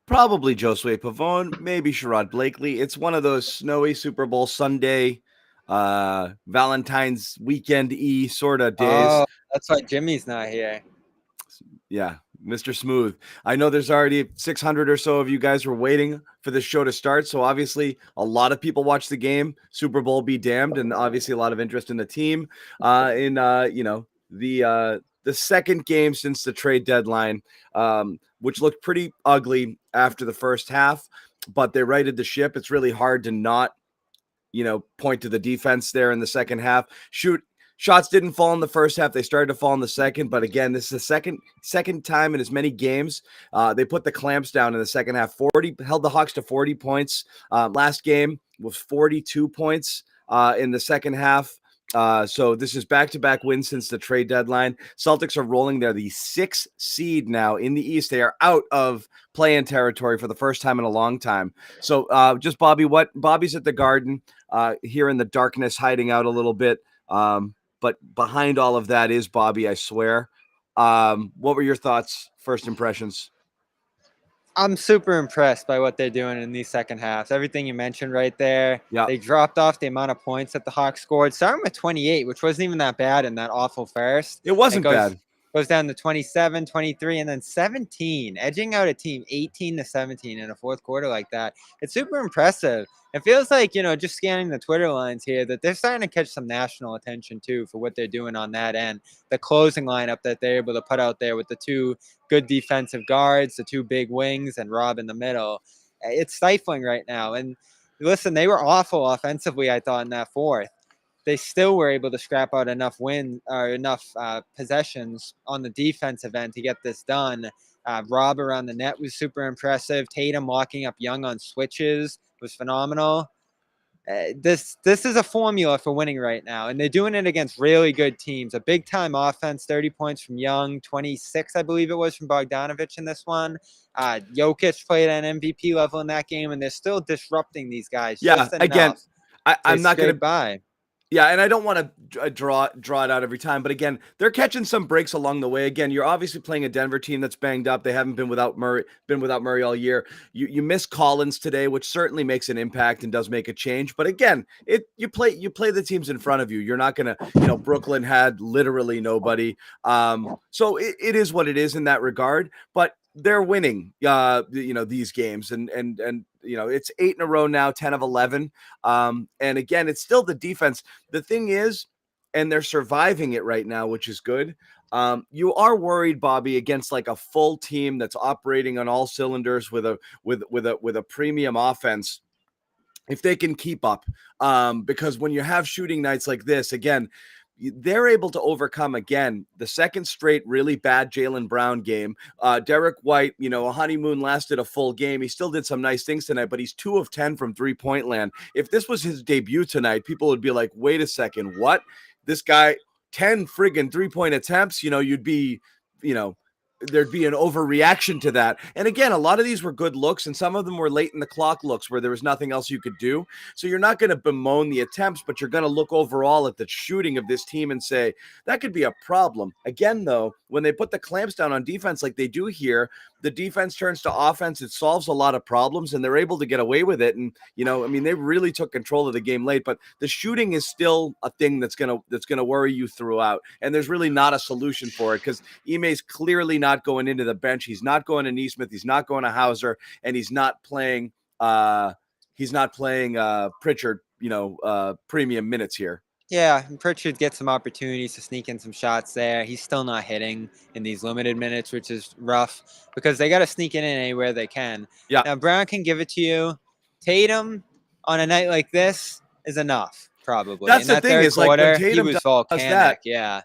Probably Josue Pavon, maybe Sherrod Blakely. It's one of those snowy Super Bowl Sunday, Valentine's weekend-y sort of days. Oh, that's why Jimmy's not here. Yeah, Mr. Smooth. I know there's already 600 or so of you guys were waiting for this show to start. So obviously, a lot of people watch the game. Super Bowl be damned, and obviously a lot of interest in the team. The second game since the trade deadline, which looked pretty ugly after the first half, but they righted the ship. It's really hard to not point to the defense there in the second half. Shots didn't fall in the first half. They started to fall in the second. But again, this is the second time in as many games. They put the clamps down in the second half. Held the Hawks to 40 points. Last game was 42 points in the second half. So this is back-to-back wins since the trade deadline. Celtics are rolling. They're the 6th seed now in the East. They are out of play-in territory for the first time in a long time. So just Bobby's at the Garden here in the darkness, hiding out a little bit. But behind all of that is Bobby, I swear. What were your thoughts, first impressions? I'm super impressed by what they're doing in these second halves. Everything you mentioned right there. Yeah. They dropped off the amount of points that the Hawks scored, starting with 28, which wasn't even that bad in that awful first. It wasn't bad. Goes down to 27, 23, and then 17, edging out a team 18-17 in a fourth quarter like that. It's super impressive. It feels like, just scanning the Twitter lines here, that they're starting to catch some national attention, too, for what they're doing on that end. The closing lineup that they're able to put out there with the two good defensive guards, the two big wings, and Rob in the middle. It's stifling right now. And listen, they were awful offensively, I thought, in that fourth. They still were able to scrap out enough possessions on the defensive end to get this done. Rob around the net was super impressive. Tatum locking up Young on switches was phenomenal. This is a formula for winning right now, and they're doing it against really good teams. A big-time offense, 30 points from Young, 26, I believe it was, from Bogdanovich in this one. Jokic played at an MVP level in that game, and they're still disrupting these guys. Yeah, just again, I'm not going to buy. Yeah, and I don't want to draw it out every time, but again, they're catching some breaks along the way. Again, you're obviously playing a Denver team that's banged up. They haven't been without Murray all year. You miss Collins today, which certainly makes an impact and does make a change. But again, you play the teams in front of you. You're not gonna, Brooklyn had literally nobody. So it is what it is in that regard. But they're winning, these games, and it's 8 in a row now, 10 of 11. And again, it's still the defense. The thing is, and they're surviving it right now, which is good. You are worried, Bobby, against like a full team that's operating on all cylinders with a premium offense, if they can keep up. Because when you have shooting nights like this, again, they're able to overcome, again, the second straight really bad Jaylen Brown game. Derrick White, a honeymoon lasted a full game. He still did some nice things tonight, but he's 2 of 10 from three-point land. If this was his debut tonight, people would be like, wait a second, what? This guy, 10 friggin' three-point attempts, you'd be, there'd be an overreaction to that. And again, a lot of these were good looks, and some of them were late in the clock looks where there was nothing else you could do. So you're not going to bemoan the attempts, but you're going to look overall at the shooting of this team and say, that could be a problem. Again, though, when they put the clamps down on defense like they do here, the defense turns to offense. It solves a lot of problems, and they're able to get away with it. And, they really took control of the game late, but the shooting is still a thing that's going to worry you throughout. And there's really not a solution for it, because Ime's clearly not going into the bench. He's not going to Nesmith. He's not going to Hauser, and he's not playing Pritchard, premium minutes here. Yeah, Pritchard gets some opportunities to sneak in some shots there. He's still not hitting in these limited minutes, which is rough because they got to sneak it in anywhere they can. Yeah. Now, Brown can give it to you. Tatum, on a night like this, is enough, probably. That's the thing, is like when Tatum he was volcanic, that, yeah.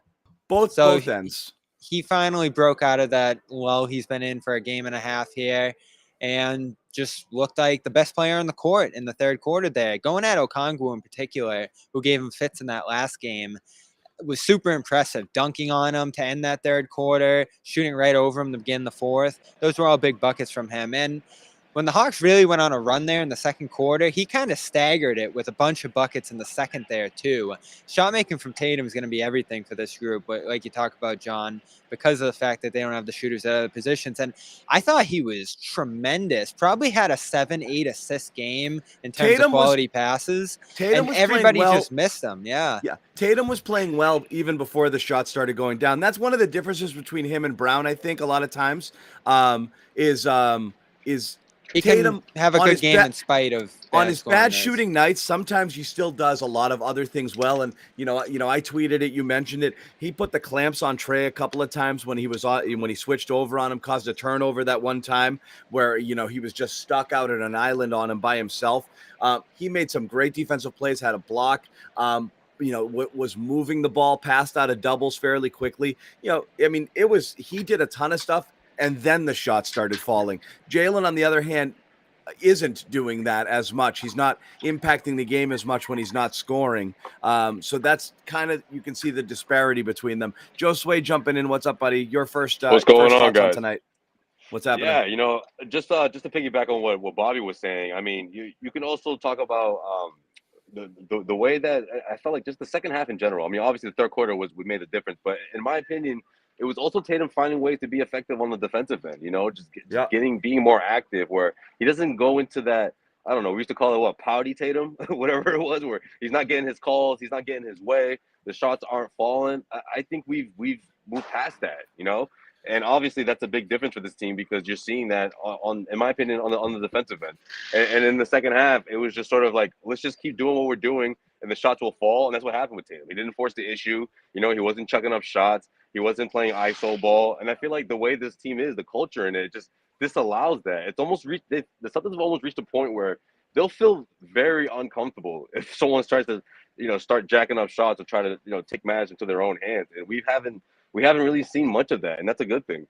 Both ends. He finally broke out of that lull he's been in for a game and a half here and just looked like the best player on the court in the third quarter there. Going at Okongwu in particular, who gave him fits in that last game, was super impressive. Dunking on him to end that third quarter, shooting right over him to begin the fourth. Those were all big buckets from him. And when the Hawks really went on a run there in the second quarter, he kind of staggered it with a bunch of buckets in the second there too. Shot making from Tatum is going to be everything for this group, but like you talk about, John, because of the fact that they don't have the shooters at other positions. And I thought he was tremendous. Probably had a 7-8 assist game in terms of quality passes. Tatum and was everybody playing well. just missed them. Yeah. Yeah. Tatum was playing well even before the shots started going down. That's one of the differences between him and Brown, I think, a lot of times, is He Tatum can have a good game in spite of on his bad scoring shooting nights. Sometimes he still does a lot of other things well. And I tweeted it, you mentioned it. He put the clamps on Trey a couple of times when he switched over on him, caused a turnover that one time where he was just stuck out at an island on him by himself. He made some great defensive plays, had a block. Was moving the ball, passed out of doubles fairly quickly. He did a ton of stuff. And then the shots started falling. Jalen, on the other hand, isn't doing that as much. He's not impacting the game as much when he's not scoring. So that's kind of, you can see the disparity between them. Josue jumping in. What's up, buddy? Your first What's going first on, guys? tonight. What's happening? Yeah, just to piggyback on what Bobby was saying. I mean, you can also talk about the way that I felt like just the second half in general. I mean, obviously the third quarter we made a difference, but in my opinion, it was also Tatum finding ways to be effective on the defensive end, being more active, where he doesn't go into that, I don't know, we used to call it pouty Tatum, whatever it was, where he's not getting his calls, he's not getting his way, the shots aren't falling. I think we've moved past that, and obviously that's a big difference for this team, because you're seeing that in my opinion, on the defensive end. And in the second half, it was just sort of like, let's just keep doing what we're doing, and the shots will fall, and that's what happened with Tatum. He didn't force the issue, he wasn't chucking up shots. He wasn't playing ISO ball. And I feel like the way this team is, the culture in it, just disallows that. It's almost the Celtics have almost reached a point where they'll feel very uncomfortable if someone tries to, start jacking up shots or try to, take matters into their own hands. And we haven't really seen much of that. And that's a good thing.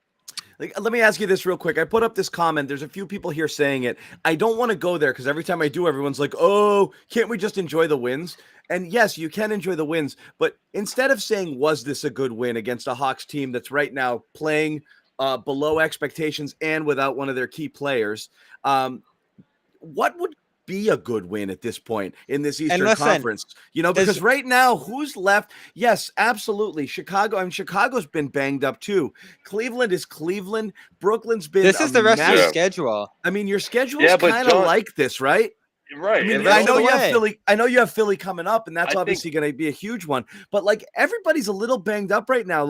Let me ask you this real quick. I put up this comment. There's a few people here saying it. I don't want to go there because every time I do, everyone's like, oh, can't we just enjoy the wins? And yes, you can enjoy the wins. But instead of saying, was this a good win against a Hawks team that's right now playing below expectations and without one of their key players, what would be a good win at this point in this Eastern Conference? Because right now, who's left? Yes, absolutely. Chicago's been banged up too. Cleveland is Cleveland. Brooklyn's been. This is the rest of your schedule. I mean, your schedule is kind of like this, right? Right. I mean, I know you have Philly. I know you have Philly coming up, and that's obviously going to be a huge one. But everybody's a little banged up right now.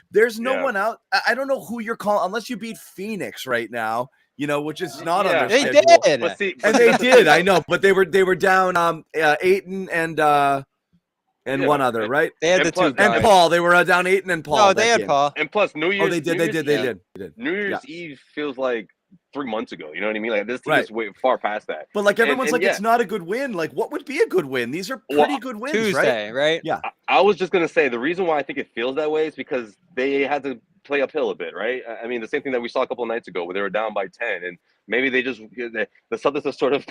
There's no one out. I don't know who you're calling unless you beat Phoenix right now. Which is not on their schedule. They did. And they did. I know, but they were down Ayton and one other, right? They had the two guys. And Paul. They were down Ayton and Paul. No, they had Paul. And plus, New Year's. Oh, they did. New Year's Eve feels like 3 months ago. You know what I mean? This team is way far past that. But everyone's it's not a good win. What would be a good win? These are pretty good wins, Tuesday, right? Yeah. I was just gonna say the reason why I think it feels that way is because they had to play uphill a bit, right? I mean, the same thing that we saw a couple of nights ago where they were down by 10, and maybe they just the Celtics are sort of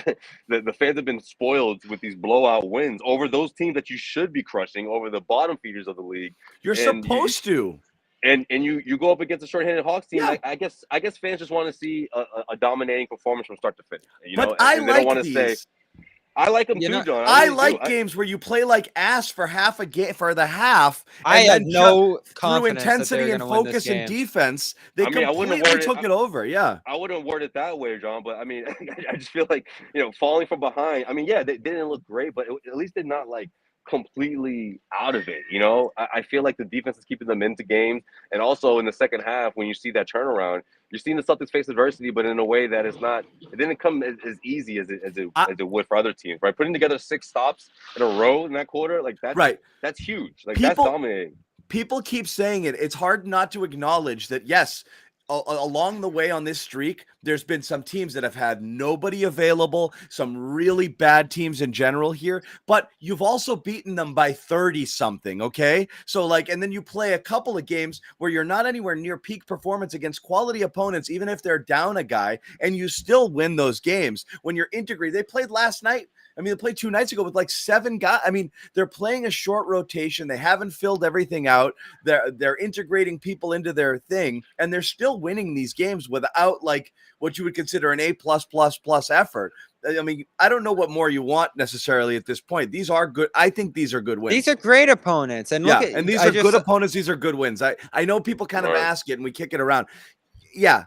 the fans have been spoiled with these blowout wins over those teams that you should be crushing, over the bottom feeders of the league. You're supposed to. And you go up against a short-handed Hawks team. Yeah. I guess fans just want to see a dominating performance from start to finish. But I like these. I like them too, John. I like games where you play like ass for half a game for the half. I had no confidence through intensity and focus and defense. They completely took it over. Yeah, I wouldn't word it that way, John. But I mean, I just feel like falling from behind. I mean, yeah, they didn't look great, but at least they're not completely out of it. I feel like the defense is keeping them into games, and also in the second half when you see that turnaround, you're seeing the Celtics face adversity, but in a way that it didn't come as easy as it would for other teams, right? Putting together 6 stops in a row in that quarter, that's huge. That's dominating. People keep saying it. It's hard not to acknowledge that, yes, along the way on this streak, there's been some teams that have had nobody available, some really bad teams in general here, but you've also beaten them by 30 something. Okay. So and then you play a couple of games where you're not anywhere near peak performance against quality opponents, even if they're down a guy, and you still win those games when you're integrated. They played last night. I mean, they played 2 nights ago with like 7 guys. I mean, they're playing a short rotation. They haven't filled everything out. They're integrating people into their thing, and they're still winning these games without like what you would consider an A++ effort. I mean, I don't know what more you want necessarily at this point. These are good. I think these are good wins. These are great opponents, and look and these are good opponents. These are good wins. I know people kind of ask it, and we kick it around. Yeah.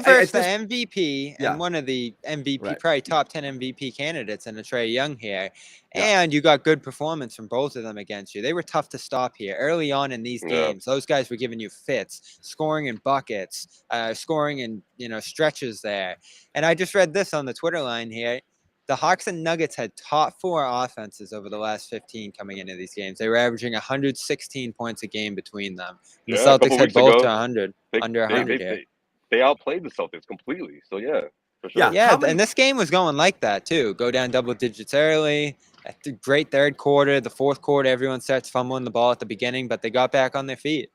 Versus the MVP and one of the MVP, Right. probably top 10 MVP candidates in Trae Young here. And you got good performance from both of them against you. They were tough to stop here. Early on in these games, those guys were giving you fits, scoring in buckets, scoring in, stretches there. And I just read this on the Twitter line here. The Hawks and Nuggets had top 4 offenses over the last 15 coming into these games. They were averaging 116 points a game between them. And the Celtics had both to 100, under 100 here. They outplayed the Celtics completely. So, yeah, for sure. Yeah, and this game was going like that, too. Go down double digits early. Great third quarter. The fourth quarter, everyone starts fumbling the ball at the beginning, but they got back on their feet.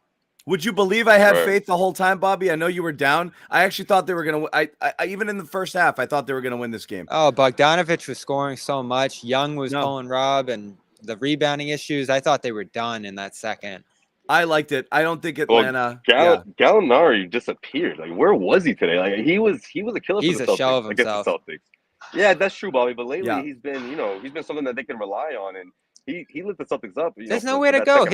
Would you believe I had faith the whole time, Bobby? I know you were down. I actually thought they were going to I even in the first half, I thought they were going to win this game. Oh, Bogdanovich was scoring so much. Young was pulling Rob, and the rebounding issues, I thought they were done in that second. I liked it. I don't think Atlanta. Gallinari disappeared. Like, where was he today? Like, he was a killer. He's for the a Celtics, shell of himself. Against the Celtics. Yeah, that's true, Bobby. But lately, he's been something that they can rely on, and he lit the Celtics up. There's nowhere to go.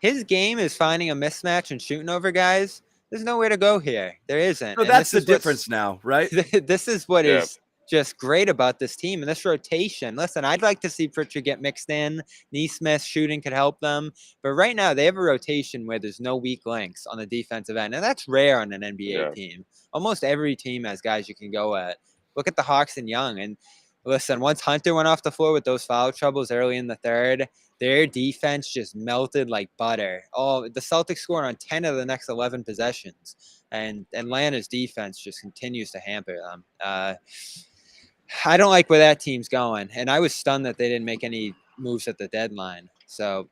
His game is finding a mismatch and shooting over guys. There's nowhere to go here. There isn't. So that's the difference now, right? This is what is just great about this team and this rotation. Listen, I'd like to see Pritchard get mixed in. Neesmith shooting could help them. But right now, they have a rotation where there's no weak links on the defensive end. And that's rare on an NBA team. Almost every team has guys you can go at. Look at the Hawks and Young. And listen, once Hunter went off the floor with those foul troubles early in the third, their defense just melted like butter. Oh, the Celtics scored on 10 of the next 11 possessions. And Atlanta's defense just continues to hamper them. I don't like where that team's going. And I was stunned that they didn't make any moves at the deadline. So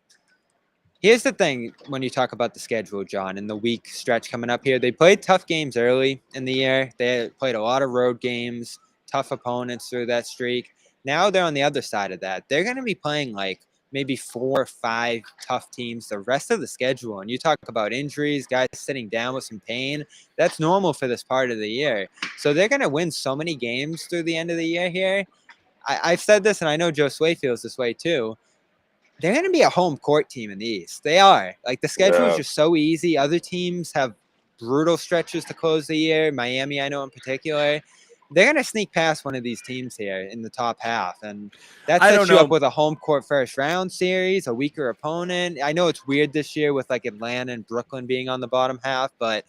here's the thing when you talk about the schedule, John, and the week stretch coming up here. They played tough games early in the year. They played a lot of road games, tough opponents through that streak. Now they're on the other side of that. They're going to be playing like maybe 4 or 5 tough teams the rest of the schedule. And you talk about injuries, guys sitting down with some pain. That's normal for this part of the year. So they're going to win so many games through the end of the year here. I've said this, and I know Josue feels this way too. They're going to be a home court team in the East. They are. Like, the schedule is just so easy. Other teams have brutal stretches to close the year. Miami, I know in particular. They're going to sneak past one of these teams here in the top half. And that sets you up with a home court first round series, a weaker opponent. I know it's weird this year with like Atlanta and Brooklyn being on the bottom half, but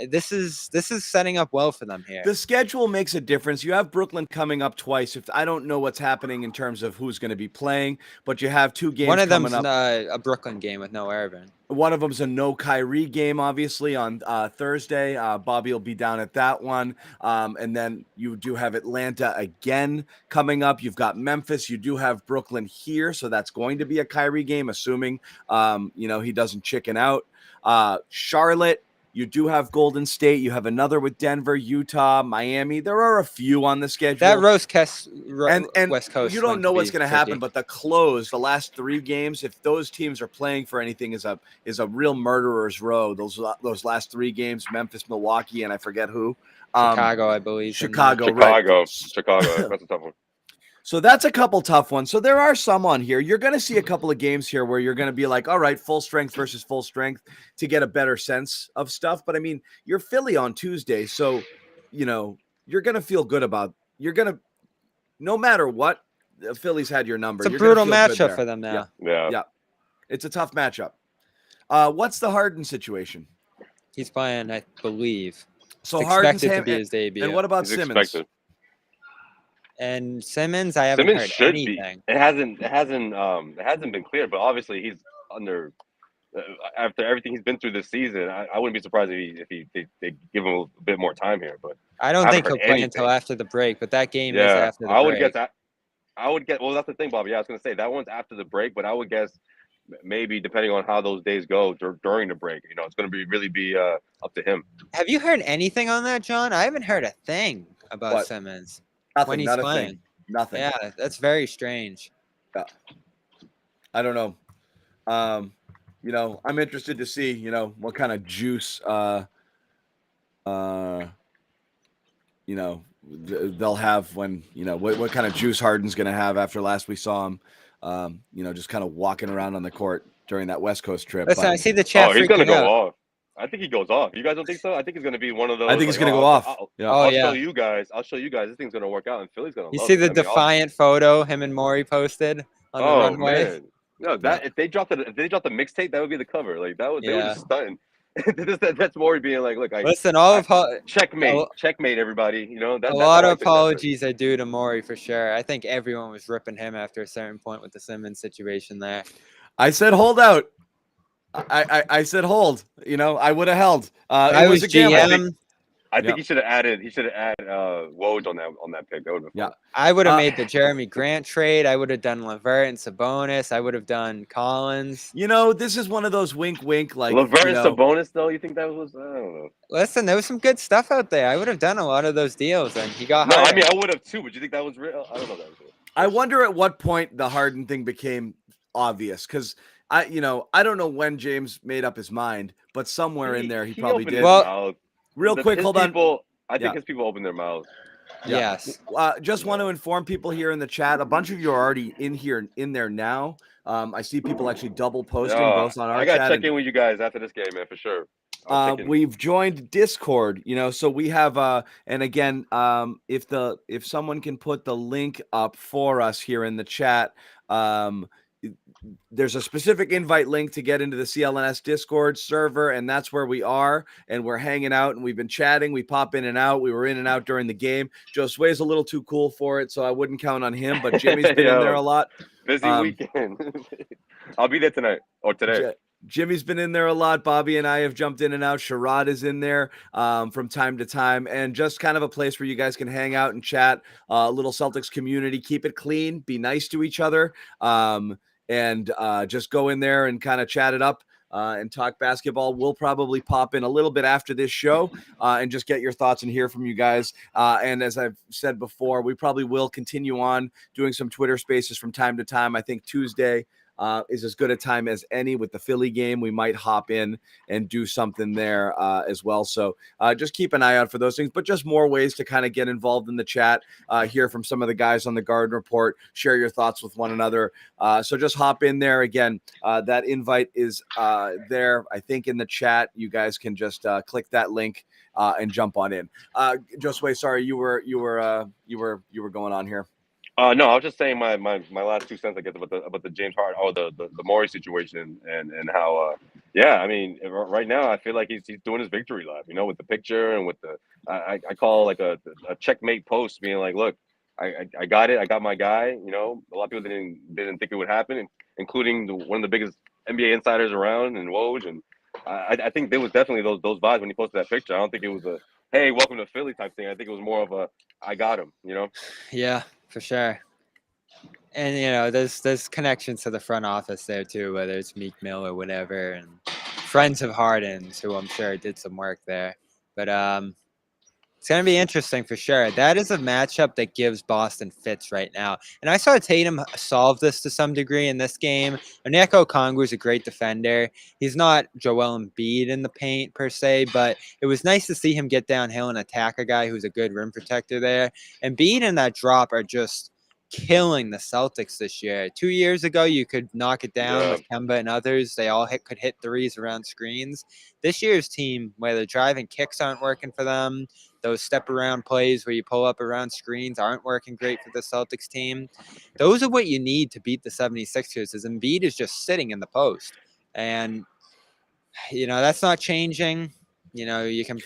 this is setting up well for them here. The schedule makes a difference. You have Brooklyn coming up twice. I don't know what's happening in terms of who's going to be playing, but you have 2 games. One of them's up. A Brooklyn game with no Irvin. One of them's a no Kyrie game, obviously, on Thursday. Bobby will be down at that one. And then you do have Atlanta again coming up. You've got Memphis. You do have Brooklyn here. So that's going to be a Kyrie game, assuming, he doesn't chicken out. Charlotte. You do have Golden State. You have another with Denver, Utah, Miami. There are a few on the schedule. That West Coast. You don't know what's going to happen, but the last 3 games, if those teams are playing for anything, is a real murderer's row. Those last 3 games, Memphis, Milwaukee, and I forget who. Chicago, I believe. Chicago. That's a tough one. So that's a couple tough ones. So there are some on here. You're going to see a couple of games here where you're going to be like, all right, full strength versus full strength to get a better sense of stuff. But I mean, you're Philly on Tuesday. So, you're going to feel good no matter what, Philly's had your number. It's a brutal matchup for them now. Yeah. It's a tough matchup. What's the Harden situation? He's playing, I believe. So it's Harden's expected to be his debut. And what about Simmons? Expected. And Simmons, I haven't heard anything. It hasn't been clear, but obviously he's under after everything he's been through this season. I wouldn't be surprised if they give him a bit more time here. But I don't think he'll play until after the break. But that game is after the break. I would guess. Well, that's the thing, Bobby. Yeah, I was going to say that one's after the break, but I would guess maybe depending on how those days go during the break, it's going to really be up to him. Have you heard anything on that, John? I haven't heard a thing about Simmons. Nothing, when he's not playing. a thing. Nothing. Yeah, that's very strange. Yeah. I don't know. I'm interested to see, what kind of juice, they'll have when, what kind of juice Harden's going to have after last we saw him, just kind of walking around on the court during that West Coast trip. Listen, I But see the chat Oh, he's gonna freaking go out. off. I think he goes off. You guys don't think so? I think he's gonna be one of those. I think he's like, going to go off. Yeah. Oh, I'll yeah. show you guys. I'll show you guys. This thing's gonna work out, and Philly's gonna You love see it. the defiant photo him and Maury posted on the runway? Man, no, that if they dropped the mixtape, that would be the cover. Like that would they were Yeah. just stunting. That's Maury being like, look, Listen, checkmate, everybody. A lot of apologies are due to Maury for sure. I think everyone was ripping him after a certain point with the Simmons situation there. I said hold out. I said hold. I would have held. I was a gamble. GM. I think he should have added Woj on that pick. That would have been fun. I would have made the Jeremy Grant trade. I would have done LeVert and Sabonis. I would have done Collins. This is one of those wink, like LeVert and Sabonis, though. You think that was? I don't know. Listen, there was some good stuff out there. I would have done a lot of those deals, and he got. No, Harden. I mean I would have too. But you think that was real? I don't know if that was real. I wonder at what point the Harden thing became obvious, because I don't know when James made up his mind, but somewhere in there he probably did. Well, real quick, hold on. I think his people open their mouths. Yeah. Yes. Just want to inform people here in the chat. A bunch of you are already in there now. I see people actually double posting both on our I got chat. to check in with you guys after this game, man, for sure. We've joined Discord, so we have and again, if someone can put the link up for us here in the chat, there's a specific invite link to get into the CLNS Discord server, and that's where we are, and we're hanging out, and we've been chatting. We pop in and out. We were in and out during the game. Josue's a little too cool for it, so I wouldn't count on him, but Jimmy's been in there a lot. Busy weekend. I'll be there tonight or today. Jimmy's been in there a lot. Bobby and I have jumped in and out. Sherrod is in there from time to time, and just kind of a place where you guys can hang out and chat. Little Celtics community. Keep it clean. Be nice to each other. And just go in there and kind of chat it up and talk basketball. We'll probably pop in a little bit after this show and just get your thoughts and hear from you guys. And as I've said before, we probably will continue on doing some Twitter spaces from time to time. I think Tuesday is as good a time as any with the Philly game. We might hop in and do something there as well. So just keep an eye out for those things, but just more ways to kind of get involved in the chat, hear from some of the guys on the Garden Report, share your thoughts with one another. So just hop in there. Again, that invite is there, I think, in the chat. You guys can just click that link and jump on in. Josue, sorry, you were going on here. No, I was just saying my last 2 cents, I guess, about the James Harden or the Maury situation and how I mean right now I feel like he's doing his victory lap, with the picture and with the I call like a checkmate post, being like, look, I got it, I got my guy. A lot of people didn't think it would happen, including one of the biggest NBA insiders around, and Woj, and I think there was definitely those vibes when he posted that picture. I don't think it was a hey, welcome to Philly type thing. I think it was more of a I got him, Yeah. For sure. And, there's connections to the front office there, too, whether it's Meek Mill or whatever, and friends of Harden's, who I'm sure did some work there. But it's going to be interesting for sure. That is a matchup that gives Boston fits right now. And I saw Tatum solve this to some degree in this game. Onyeka Okongwu is a great defender. He's not Joel Embiid in the paint per se, but it was nice to see him get downhill and attack a guy who's a good rim protector there. Embiid and that drop are just killing the Celtics this year. 2 years ago, you could knock it down with Kemba and others. They all could hit threes around screens. This year's team, where the driving kicks aren't working for them, those step around plays where you pull up around screens aren't working great for the Celtics team. Those are what you need to beat the 76ers, is Embiid is just sitting in the post. And, that's not changing. You can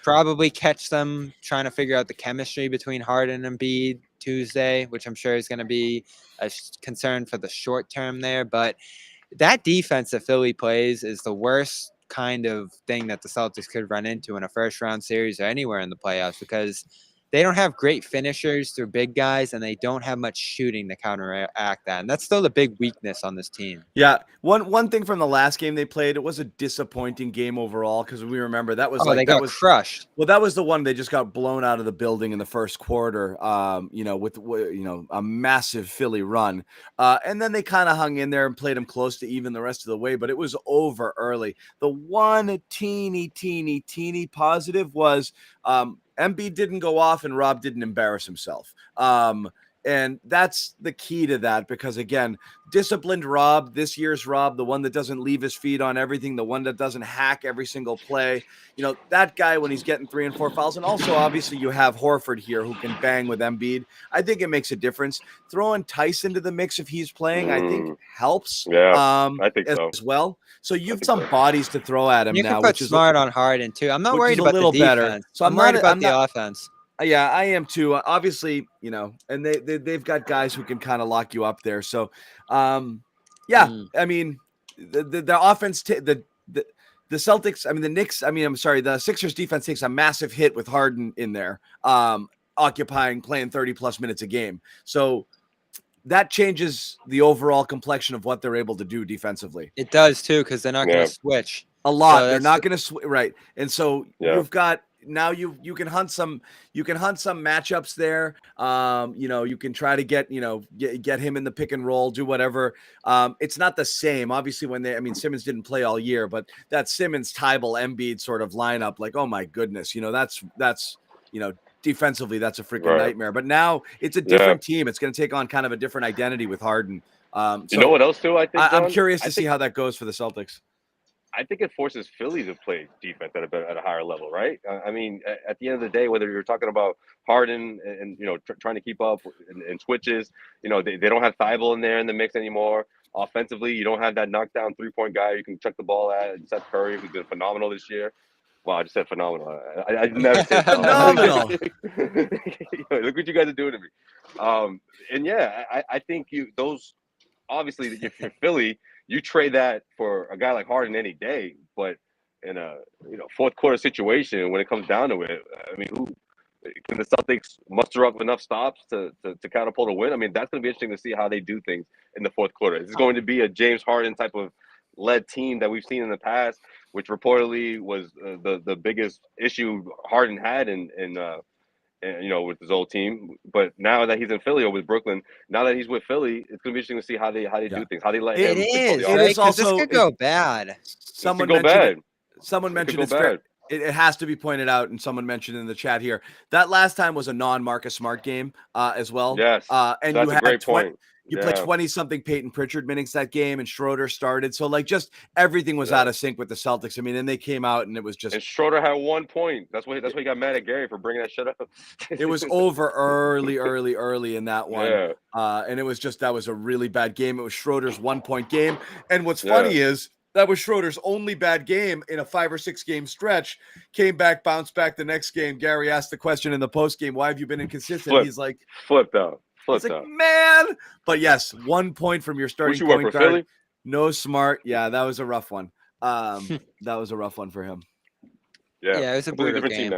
probably catch them trying to figure out the chemistry between Harden and Embiid Tuesday, which I'm sure is going to be a concern for the short term there. But that defense that Philly plays is the worst kind of thing that the Celtics could run into in a first round series or anywhere in the playoffs, because they don't have great finishers. They're big guys, and they don't have much shooting to counteract that. And that's still the big weakness on this team. Yeah, one thing from the last game they played, it was a disappointing game overall because we remember that was They got crushed. Well, that was the one they just got blown out of the building in the first quarter. With a massive Philly run, and then they kind of hung in there and played them close to even the rest of the way, but it was over early. The one teeny positive was Embiid didn't go off and Rob didn't embarrass himself. And that's the key to that because, again, disciplined Rob, this year's Rob, the one that doesn't leave his feet on everything, the one that doesn't hack every single play, that guy when he's getting 3 and 4 fouls. And also, obviously, you have Horford here who can bang with Embiid. I think it makes a difference. Throwing Tice into the mix if he's playing, I think helps. Yeah, I think so. As well. So you've some bodies to throw at him you now. Can put Smart on Harden, too. I'm not worried about the defense. Better. So I'm worried about the offense. Yeah, I am too. Obviously, and they've got guys who can kind of lock you up there. So, I mean, the offense, the Celtics, the Knicks, the Sixers defense takes a massive hit with Harden in there, playing 30 plus minutes a game. So that changes the overall complexion of what they're able to do defensively. It does too, because they're not going to switch a lot. So they're not going to switch, right? And so you've got. Now you can hunt some matchups there. You can try to get him in the pick and roll, do whatever. It's not the same. Obviously, Simmons didn't play all year, but that Simmons, Tybal, Embiid sort of lineup, like, oh my goodness, that's defensively, that's a freaking nightmare. But now it's a different team. It's going to take on kind of a different identity with Harden. You know what else too? I think I'm curious to see how that goes for the Celtics. I think it forces Philly to play defense at a higher level, right? At the end of the day, whether you're talking about Harden and trying to keep up and switches, they don't have Thybulle in there in the mix anymore. Offensively, you don't have that knockdown 3-point guy you can chuck the ball at. Seth Curry, who's been phenomenal this year. Well, I just said phenomenal. I never said phenomenal. Look what you guys are doing to me. I think those obviously if you're Philly. You trade that for a guy like Harden any day, but in a fourth quarter situation, when it comes down to it, who can the Celtics muster up enough stops to catapult a win? That's going to be interesting to see how they do things in the fourth quarter. Is this going to be a James Harden type of led team that we've seen in the past, which reportedly was the biggest issue Harden had with his old team, but now that he's in Philly or with Brooklyn, now that he's with Philly, it's gonna be interesting to see how they do things, how they let him. It is also this could go bad. Someone mentioned it has to be pointed out, and someone mentioned in the chat here that last time was a non-Marcus Smart game as well. Yes, and that's you a had great point. You played 20-something Peyton Pritchard minutes that game, and Schroeder started. So, just everything was out of sync with the Celtics. And they came out, and it was just. And Schroeder had 1 point. That's why he got mad at Gary for bringing that shit up. It was over early in that one. Yeah. And it was that was a really bad game. It was Schroeder's 1-point game. And what's funny is that was Schroeder's only bad game in a 5 or 6 game stretch. Came back, bounced back the next game. Gary asked the question in the post game, why have you been inconsistent? He's like, flipped out. It's like, man. But yes, 1 point from your starting point guard. Philly? No Smart. Yeah, that was a rough one. That was a rough one for him. Yeah, it was a brutal game.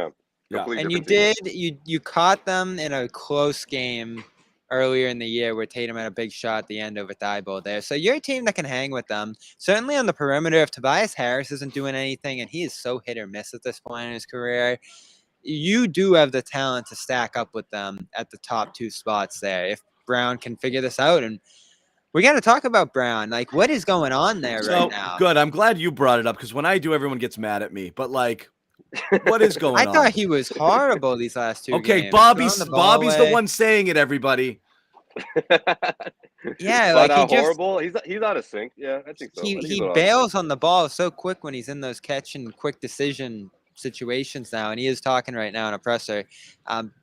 Yeah. And you caught them in a close game earlier in the year where Tatum had a big shot at the end over Thybulle there. So you're a team that can hang with them. Certainly on the perimeter, if Tobias Harris isn't doing anything, and he is so hit or miss at this point in his career, you do have the talent to stack up with them at the top 2 spots there. If Brown can figure this out, and we got to talk about Brown. Like, what is going on there right now? Good. I'm glad you brought it up because when I do, everyone gets mad at me. But what is going on? I thought he was horrible these last 2 games. Okay, Bobby's the one saying it. Everybody. Yeah, he's horrible. He's out of sync. Yeah, I think so. He bails on the ball so quick when he's in those catch and quick decision situations now, and he is talking right now in a presser.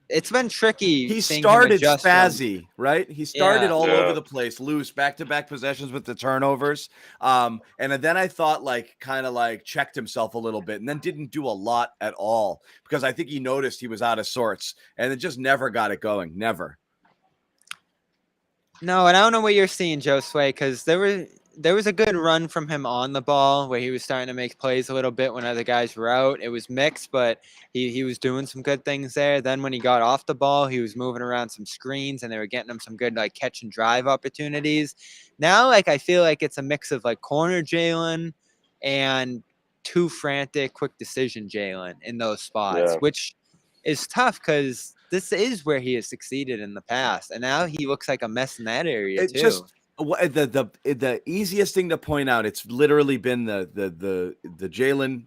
It's been tricky. He started spazzy, right? He started all over the place, loose, back-to-back possessions with the turnovers. And then I thought kind of checked himself a little bit and then didn't do a lot at all because I think he noticed he was out of sorts and it just never got it going. Never. No, and I don't know what you're seeing, Josue, because there were there was a good run from him on the ball where he was starting to make plays a little bit when other guys were out. It was mixed, but he was doing some good things there. Then when he got off the ball, he was moving around some screens and they were getting him some good like catch and drive opportunities. Now, like I feel like it's a mix of like corner Jalen and too frantic, quick decision Jalen in those spots, which is tough because this is where he has succeeded in the past, and now he looks like a mess in that area too. Just the easiest thing to point out, it's literally been the Jalen.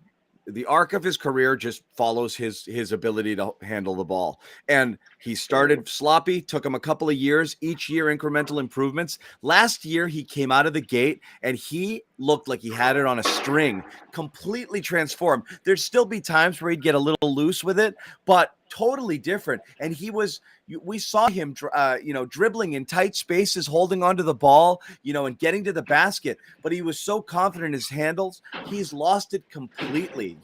The arc of his career just follows his ability to handle the ball. And he started sloppy, took him a couple of years, each year incremental improvements. Last year, he came out of the gate and he looked like he had it on a string, completely transformed. There'd still be times where he'd get a little loose with it, but totally different. And we saw him, dribbling in tight spaces, holding onto the ball, and getting to the basket. But he was so confident in his handles, he's lost it completely.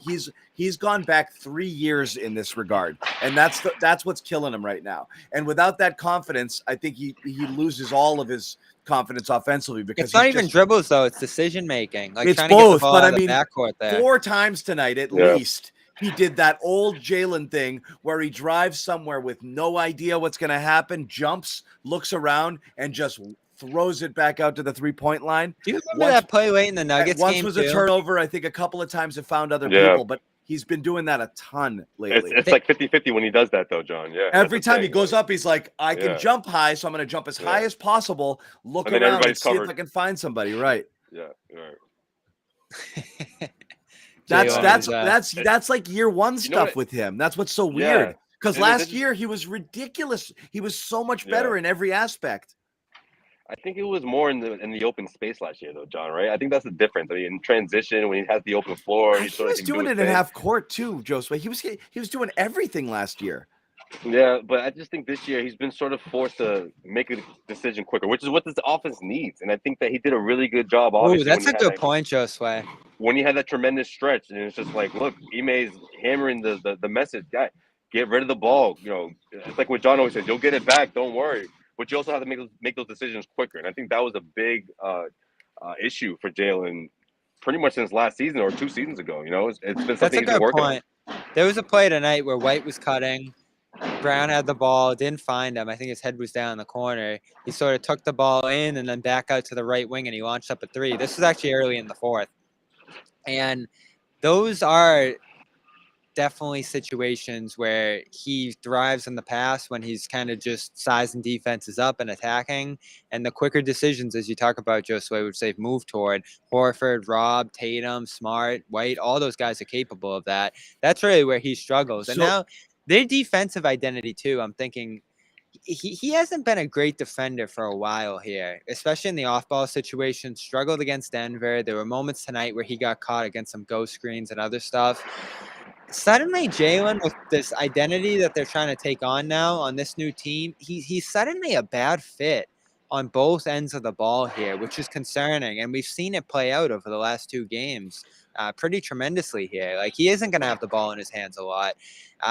He's gone back 3 years in this regard, and that's what's killing him right now. And without that confidence, I think he loses all of his confidence offensively because it's not even dribbles though; it's decision making. Like it's trying both. To get the ball but out I mean, of the backcourt there. 4 times tonight at least. He did that old Jalen thing where he drives somewhere with no idea what's going to happen, jumps, looks around, and just throws it back out to the 3-point line. Do you remember that play late in the Nuggets once game was too? A turnover. I think a couple of times it found other people, but he's been doing that a ton lately. It's like 50-50 when he does that, though, John. Yeah. Every time he goes up, he's like, I can jump high, so I'm going to jump as high as possible, look around and see if I can find somebody. Right. Yeah. Right. That's like year one stuff with him. That's what's so weird. Because last year he was ridiculous. He was so much better in every aspect. I think it was more in the open space last year, though, John. Right? I think that's the difference. I mean, in transition, when he has the open floor, he was doing it in half court too, Josue. He was doing everything last year. Yeah, but I just think this year he's been sort of forced to make a decision quicker, which is what this offense needs. And I think that he did a really good job. Obviously, that's a good point, Josue. When he had that tremendous stretch, and it's just like, look, Ime's hammering the message, guy, get rid of the ball. It's like what John always says, you'll get it back, don't worry. But you also have to make those decisions quicker. And I think that was a big issue for Jalen pretty much since last season or 2 seasons ago. It's been something he's been working on. There was a play tonight where White was cutting. Brown had the ball, didn't find him. I think his head was down in the corner. He sort of took the ball in and then back out to the right wing, and he launched up a 3. This was actually early in the 4th. And those are definitely situations where he thrives in the pass when he's kind of just sizing defenses up and attacking. And the quicker decisions, as you talk about, Josue, which they've moved toward, Horford, Rob, Tatum, Smart, White, all those guys are capable of that. That's really where he struggles. And now their defensive identity too, I'm thinking he hasn't been a great defender for a while here, especially in the off-ball situation. Struggled against Denver. There were moments tonight where he got caught against some ghost screens and other stuff. Suddenly, Jalen, with this identity that they're trying to take on now on this new team, he's suddenly a bad fit on both ends of the ball here, which is concerning. And we've seen it play out over the last 2 games pretty tremendously here. Like, he isn't going to have the ball in his hands a lot.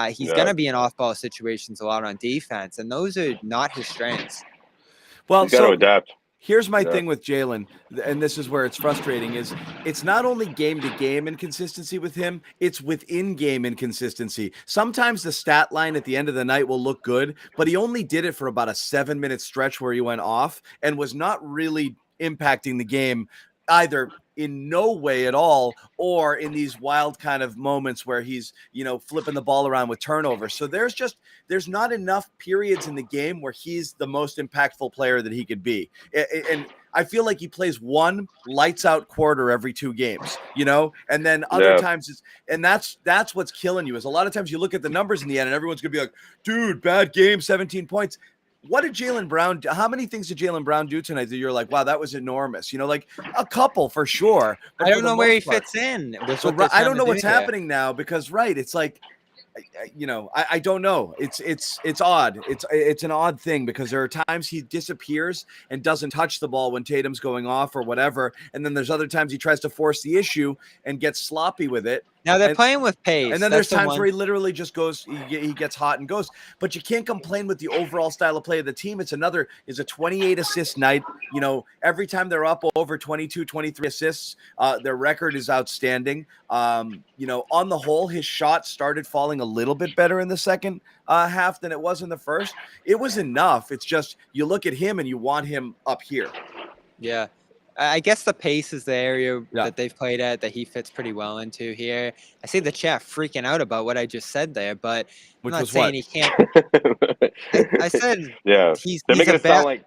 He's going to be in off-ball situations a lot on defense, and those are not his strengths. Well, he's got to adapt. Here's my thing with Jalen, and this is where it's frustrating, is it's not only game-to-game inconsistency with him, it's within-game inconsistency. Sometimes the stat line at the end of the night will look good, but he only did it for about a 7-minute stretch where he went off and was not really impacting the game either in no way at all, or in these wild kind of moments where he's, flipping the ball around with turnovers. So there's not enough periods in the game where he's the most impactful player that he could be. And I feel like he plays one lights out quarter every 2 games, and then other times that's what's killing you, is a lot of times you look at the numbers in the end and everyone's gonna be like, dude, bad game, 17 points. What did Jalen Brown do? How many things did Jalen Brown do tonight that you're like, wow, that was enormous? Like a couple for sure. I don't know where he fits in. So I don't know what's happening now because, it's like, I don't know. It's odd. It's an odd thing because there are times he disappears and doesn't touch the ball when Tatum's going off or whatever. And then there's other times he tries to force the issue and gets sloppy with it. Now they're And- playing with pace. And then That's there's times the where he literally just goes, he gets hot and goes. But you can't complain with the overall style of play of the team. It's a 28 assist night. You know, every time they're up over 22, 23 assists, their record is outstanding. You know, on the whole, his shot started falling a little bit better in the second half than it was in the first. It was enough. It's just you look at him and you want him up here. Yeah. I guess the pace is the area Yeah. that they've played at that he fits pretty well into here. I see the chat freaking out about what I just said there, but Which I'm not was saying what? he can't. I said Yeah, he's they're making a it sound bad. like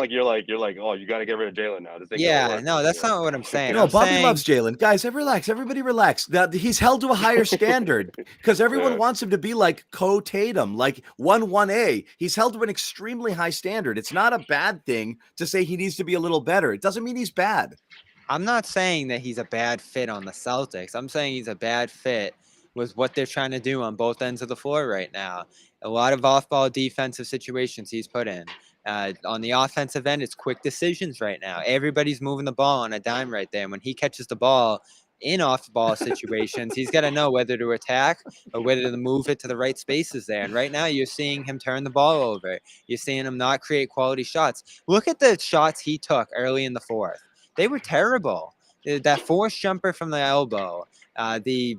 you're like, oh, you got to get rid of Jalen now. This ain't gonna Yeah, work. no, that's not what I'm saying. No, I'm Bobby saying, loves Jalen. Guys, relax. Everybody relax. Now, he's held to a higher standard because everyone Yeah. wants him to be like Tatum, like 1-1A. He's held to an extremely high standard. It's not a bad thing to say he needs to be a little better. It doesn't mean he's bad. I'm not saying that he's a bad fit on the Celtics. I'm saying he's a bad fit with what they're trying to do on both ends of the floor right now. A lot of off-ball defensive situations he's put in. On the offensive end, it's quick decisions right now. Everybody's moving the ball on a dime right there. And when he catches the ball in off-ball situations, he's got to know whether to attack or whether to move it to the right spaces there. And right now, you're seeing him turn the ball over. You're seeing him not create quality shots. Look at the shots he took early in the fourth. They were terrible. That forced jumper from the elbow, the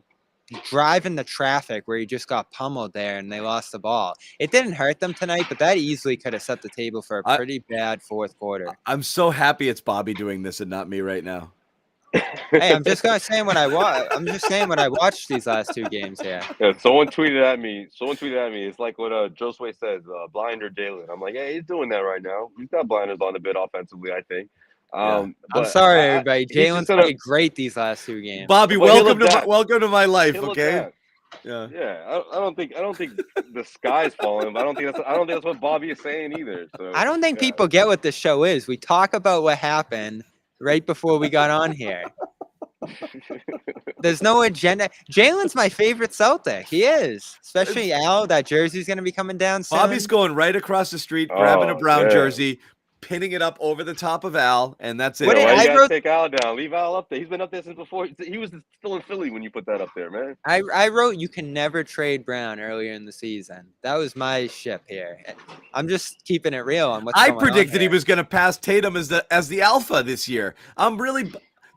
drive in the traffic where he just got pummeled there and they lost the ball. It didn't hurt them tonight, but that easily could have set the table for a pretty bad fourth quarter. I'm so happy it's Bobby doing this and not me right now. Hey, I'm just saying what I watched. I'm just saying what I watched these last two games here. Yeah, someone tweeted at me. It's like what Josue says, blinder Jalen. I'm like, hey, he's doing that right now. He's got blinders on a bit offensively, I think. I'm But sorry, everybody. he's just Jalen's gonna- played great these last two games. Bobby, But he'll welcome to my life, He'll okay? adapt. Yeah. Yeah, I don't think the sky's falling, but I don't think that's what Bobby is saying either. So I don't think people get what this show is. We talk about what happened right before we got on here. There's no agenda. Jalen's my favorite Celtic. He is. Especially Al. That jersey's going to be coming down soon. Bobby's going right across the street, grabbing a Brown yeah. jersey, pinning it up over the top of Al, and that's it. What Yeah, did why I you gotta wrote- take Al down? Leave Al up there. He's been up there since before. He was still in Philly when you put that up there, man. I wrote you can never trade Brown earlier in the season. That was my ship here. I'm just keeping it real on what's I going on predicted he here. was going to pass Tatum as the alpha this year.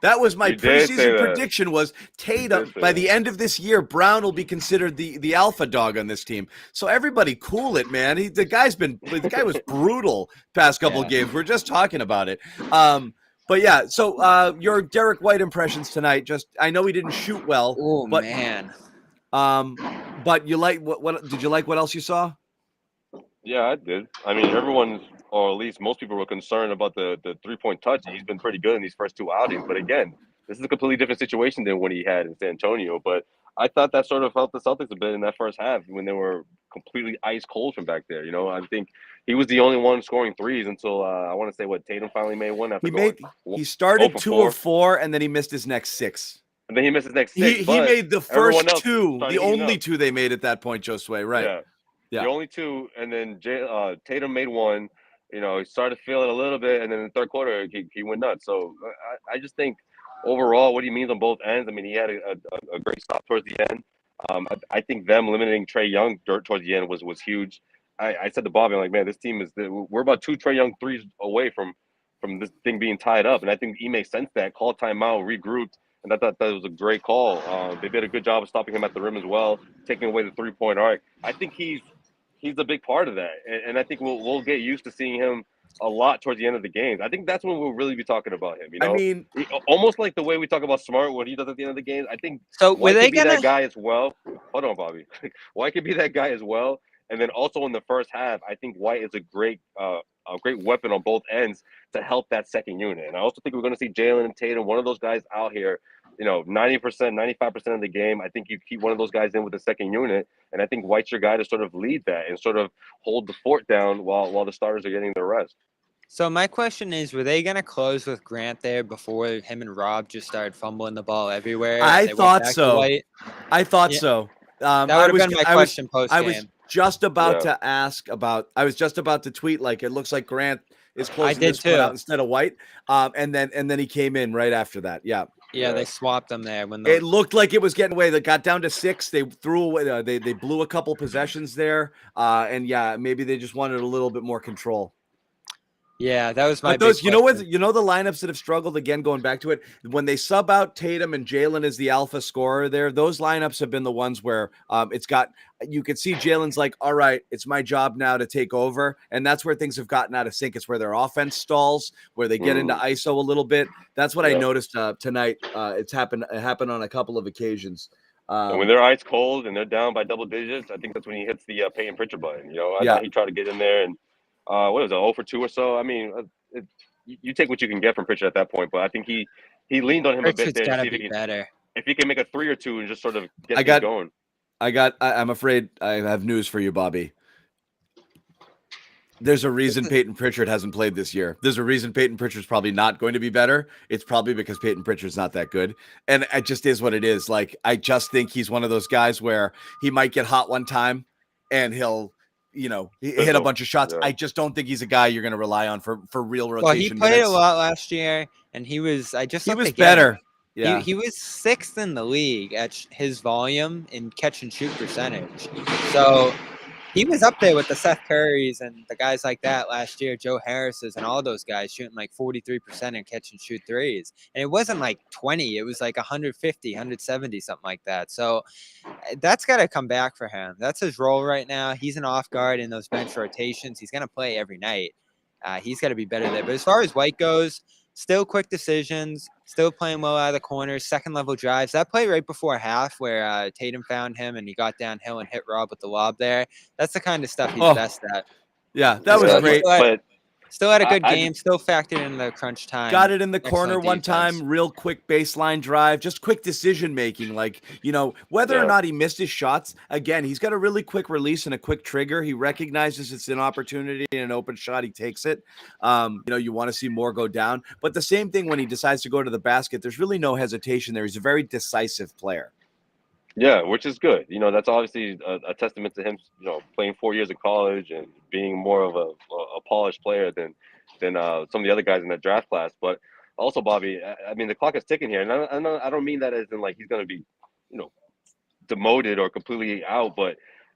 That was my You did say preseason that. prediction was Tatum, did say by that. the end of this year, Brown will be considered the alpha dog on this team. So everybody cool it, man. The guy was brutal past couple of games. We're just talking about it. But yeah, so your Derrick White impressions tonight, I know he didn't shoot well. Oh, but, man. But you like what did you like what else you saw? Yeah, I did. I mean, everyone's, or at least most people, were concerned about the 3-point touch. He's been pretty good in these first two outings. But again, this is a completely different situation than what he had in San Antonio. But I thought that sort of helped the Celtics a bit in that first half when they were completely ice cold from back there. You know, I think he was the only one scoring threes until I want to say Tatum finally made one. He started 2 4. of 4, and then he missed his next 6. And then he missed his next 6. He made the first else 2, started the heating only up. 2 they made at that point, Josue, right? Yeah. The only 2, and then Tatum made 1. You know, he started to feel it a little bit, and then in the third quarter, he went nuts. So I just think overall, what he means on both ends, I mean, he had a great stop towards the end. I think them limiting Trae Young towards the end was huge. I said to Bobby, I'm like, man, this team we're about 2 Trae Young threes away from this thing being tied up. And I think Ime sensed that, called timeout, regrouped, and I thought that was a great call. They did a good job of stopping him at the rim as well, taking away the 3-point arc. I think he's a big part of that, and I think we'll get used to seeing him a lot towards the end of the games. I think that's when we'll really be talking about him. You know, I mean, almost like the way we talk about Smart, what he does at the end of the game. I think So White were they could be gonna? that guy as well. Hold on, Bobby. White could be that guy as well. And then also in the first half, I think White is a great weapon on both ends to help that second unit. And I also think we're going to see Jalen and Tatum, one of those guys out here, you know, 90%, 95% of the game. I think you keep one of those guys in with the second unit. And I think White's your guy to sort of lead that and sort of hold the fort down while the starters are getting their rest. So my question is, were they gonna close with Grant there before him and Rob just started fumbling the ball everywhere? I and they went thought back to so. White? I thought Yeah. so. That would have been my question post I was game. just about Yeah. to ask about. I was just about to tweet like it looks like Grant is closing did this one too. out instead of White. And then he came in right after that. Yeah. Yeah, they swapped them there when It looked like it was getting away. They got down to 6. They threw away. They blew a couple possessions there, and yeah, maybe they just wanted a little bit more control. Yeah, that was my But those, big the lineups that have struggled again, going back to it, when they sub out Tatum and Jalen as the alpha scorer there, those lineups have been the ones where you could see Jalen's like, all right, it's my job now to take over. And that's where things have gotten out of sync. It's where their offense stalls, where they get into ISO a little bit. That's what I noticed tonight. It happened on a couple of occasions. And when they're ice cold and they're down by double digits, I think that's when he hits the Payton Pritchard button. I thought he tried to get in there and what was it, 0 for 2 or so? I mean, you take what you can get from Pritchard at that point, but I think he leaned on him a bit there to see if he can make a 3 or 2 and just sort of get things going. I'm afraid I have news for you, Bobby. There's a reason Payton Pritchard hasn't played this year. There's a reason Payton Pritchard's probably not going to be better. It's probably because Payton Pritchard's not that good. And it just is what it is. Like, I just think he's one of those guys where he might get hot one time and he'll hit a bunch of shots. I just don't think he's a guy you're going to rely on for real rotation. Well, he played minutes. a lot last year, and he was better. Yeah, he was 6th in the league at his volume in catch and shoot percentage. So he was up there with the Seth Currys and the guys like that last year, Joe Harris's and all those guys shooting like 43% in catch and shoot threes. And it wasn't like 20, it was like 150, 170, something like that. So that's got to come back for him. That's his role right now. He's an off guard in those bench rotations. He's going to play every night. He's got to be better there. But as far as White goes, still quick decisions, still playing well out of the corners, second level drives. That play right before half where Tatum found him and he got downhill and hit Rob with the lob there. That's the kind of stuff he's best at. Yeah, that was great. Still had a good game, still factored in the crunch time. Got it in the corner one time, real quick baseline drive, just quick decision making. Like, whether or not he missed his shots, again, he's got a really quick release and a quick trigger. He recognizes it's an opportunity and an open shot, he takes it. You want to see more go down. But the same thing when he decides to go to the basket, there's really no hesitation there. He's a very decisive player. Yeah, which is good. That's obviously a testament to him, playing 4 years of college and being more of a polished player than some of the other guys in that draft class. But also, Bobby, I mean, the clock is ticking here. And I don't mean that as in like he's going to be, demoted or completely out, but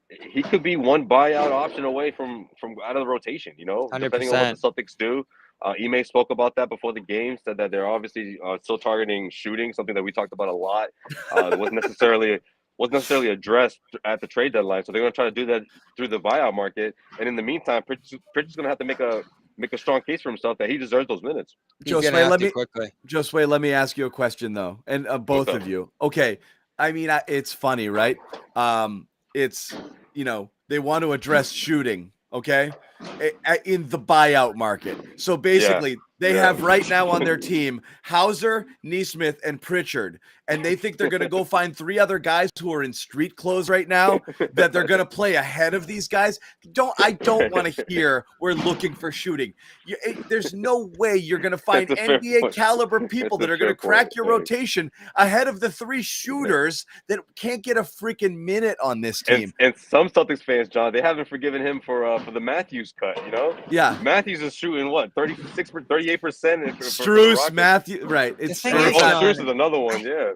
he could be one buyout option away from out of the rotation, 100%. Depending on what the Celtics do. Ime spoke about that before the game, said that they're obviously still targeting shooting, something that we talked about a lot. It wasn't necessarily addressed at the trade deadline, so they're going to try to do that through the buyout market. And in the meantime, Pritchard's going to have to make a strong case for himself that he deserves those minutes. Josue, let me ask you a question though, and both of you. Okay, I mean, it's funny, right? It's they want to address shooting. Okay, in the buyout market. So basically, they have right now on their team Hauser, Nesmith, and Pritchard, and they think they're going to go find 3 other guys who are in street clothes right now that they're going to play ahead of these guys. I don't want to hear we're looking for shooting. There's no way you're going to find NBA caliber people that are going to crack your rotation ahead of the 3 shooters that can't get a freaking minute on this team. And some Celtics fans, John, they haven't forgiven him for the Matthews cut. Yeah, Matthews is shooting what 38%. Strus, Matthews, right? It's Strus is another one. Yeah.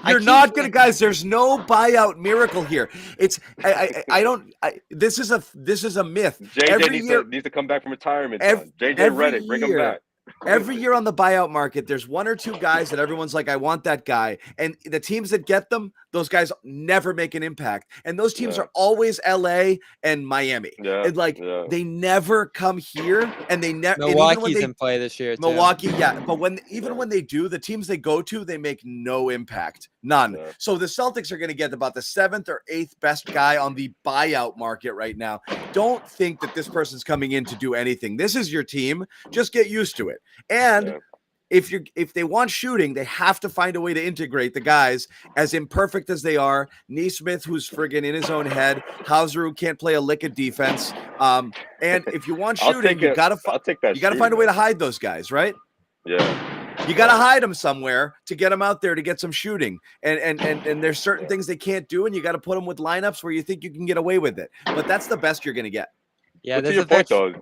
You're not gonna, guys. There's no buyout miracle here. It's this is a myth. JJ needs to come back from retirement. JJ Redick, bring him back. Every year on the buyout market, there's 1 or 2 guys that everyone's like, I want that guy. And the teams that get them, those guys never make an impact. And those teams are always LA and Miami. And they never come here, and they never. Milwaukee's in play this year too. Milwaukee, but when they do, the teams they go to, they make no impact. None. Yeah. So the Celtics are going to get about the 7th or 8th best guy on the buyout market right now. Don't think that this person's coming in to do anything. This is your team. Just get used to it. And if they want shooting, they have to find a way to integrate the guys, as imperfect as they are. Nesmith, who's friggin' in his own head. Hauser, who can't play a lick of defense. And if you want shooting, you gotta find a way to hide those guys, right? Yeah. You got to hide them somewhere to get them out there to get some shooting. And there's certain things they can't do, and you got to put them with lineups where you think you can get away with it. But that's the best you're going to get. Yeah, to your point, though,